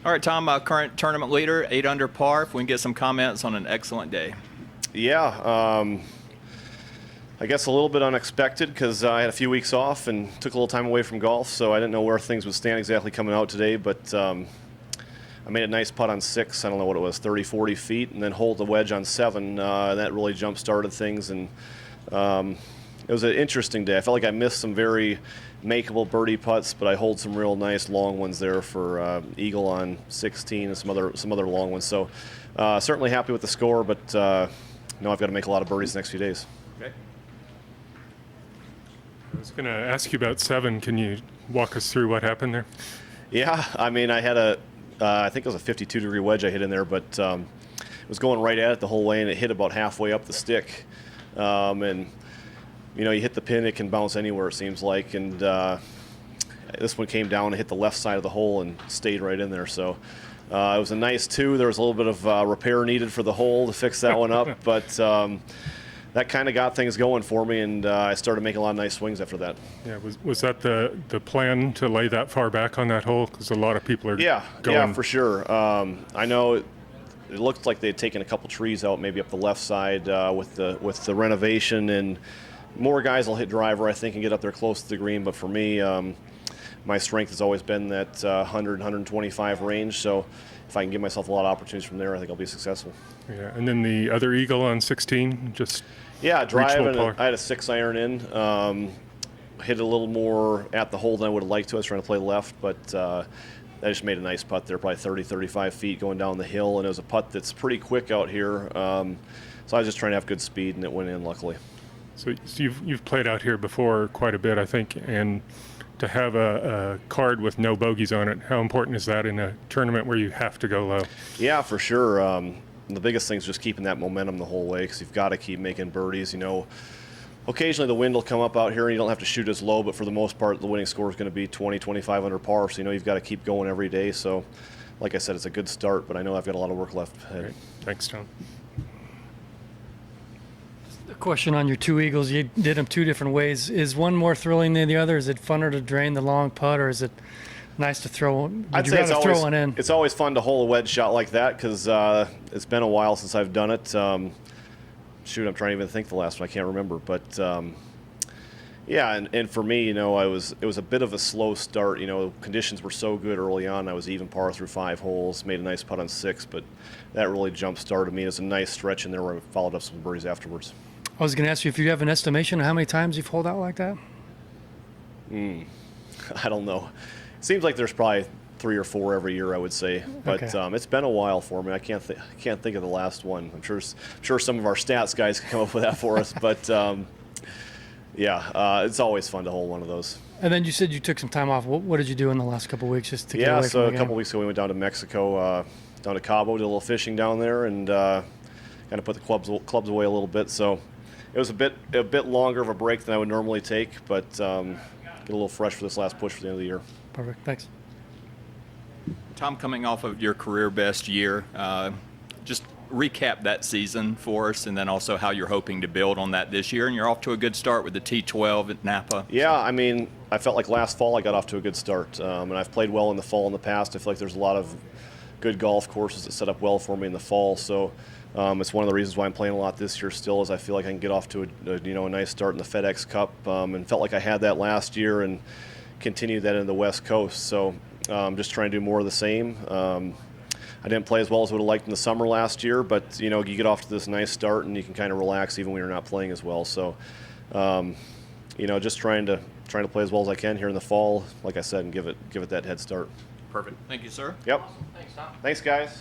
All right, Tom, current tournament leader, 8 under par. If we can get some comments on an excellent day. Yeah, I guess a little bit unexpected because I had a few weeks off and took a little time away from golf, so I didn't know where things would stand exactly coming out today, but I made a nice putt on 6, I don't know what it was, 30, 40 feet, and then holed the wedge on 7. That really jump-started things, and it was an interesting day. I felt like I missed some very makeable birdie putts, but I holed some real nice long ones there for eagle on 16 and some other long ones. So certainly happy with the score, but know I've got to make a lot of birdies the next few days. Okay. I was going to ask you about 7. Can you walk us through what happened there? Yeah, I mean, I had I think it was a 52-degree wedge I hit in there, but it was going right at it the whole way, and it hit about halfway up the stick. And, you know, you hit the pin, it can bounce anywhere, it seems like. And this one came down and hit the left side of the hole and stayed right in there. So it was a nice 2. There was a little bit of repair needed for the hole to fix that one up, but that kind of got things going for me, and I started making a lot of nice swings after that. Yeah, was that the plan to lay that far back on that hole? Because a lot of people are going. Yeah, for sure. I know it looked like they'd taken a couple trees out, maybe up the left side with the renovation, and more guys will hit driver, I think, and get up there close to the green. But for me, my strength has always been that 100, 125 range. So if I can give myself a lot of opportunities from there, I think I'll be successful. Yeah, and then the other eagle on 16, just driving. I had a 6-iron in. Hit a little more at the hole than I would have liked to. I was trying to play left, but I just made a nice putt there, probably 30, 35 feet going down the hill, and it was a putt that's pretty quick out here. So I was just trying to have good speed, and it went in luckily. So you've played out here before quite a bit, I think, and to have a card with no bogeys on it, how important is that in a tournament where you have to go low? Yeah, for sure. The biggest thing is just keeping that momentum the whole way, because you've got to keep making birdies. You know, occasionally the wind will come up out here and you don't have to shoot as low, but for the most part the winning score is going to be 20, 25 under par, so you know you've got to keep going every day. So like I said, it's a good start, but I know I've got a lot of work left ahead. Great. Thanks, Tom. A question on your 2 eagles. You did them 2 different ways. Is one more thrilling than the other? Is it funner to drain the long putt, or is it nice to throw? I'd say it's throw one in? It's always fun to hole a wedge shot like that, because it's been a while since I've done it. Shoot, I'm trying to even think the last one. I can't remember, but yeah, and for me, you know, it was a bit of a slow start. You know, conditions were so good early on. I was even par through 5 holes, made a nice putt on 6, but that really jump-started me. It was a nice stretch in there where I followed up some birdies afterwards. I was going to ask you if you have an estimation of how many times you've holed out like that? I don't know. It seems like there's probably 3 or 4 every year, I would say. But Okay. It's been a while for me. I can't think of the last one. I'm sure some of our stats guys can come up with that for us. But yeah, it's always fun to hold one of those. And then you said you took some time off. What did you do in the last couple of weeks just to get away from so the a game? couple weeks ago we went down to Mexico, down to Cabo, did a little fishing down there, and kind of put the clubs away a little bit. So it was a bit longer of a break than I would normally take, but get a little fresh for this last push for the end of the year. Perfect. Thanks. Tom, coming off of your career best year, just recap that season for us, and then also how you're hoping to build on that this year. And you're off to a good start with the T12 at Napa. Yeah, I mean, I felt like last fall I got off to a good start, and I've played well in the fall in the past. I feel like there's a lot of good golf courses that set up well for me in the fall, so it's one of the reasons why I'm playing a lot this year still, is I feel like I can get off to a nice start in the FedEx Cup, and felt like I had that last year and continued that in the West Coast. So just trying to do more of the same. I didn't play as well as I would have liked in the summer last year, but you know, you get off to this nice start and you can kind of relax even when you're not playing as well. So you know, just trying to play as well as I can here in the fall, like I said, and give it that head start. Perfect. Thank you, sir. Yep. Awesome. Thanks, Tom. Thanks, guys.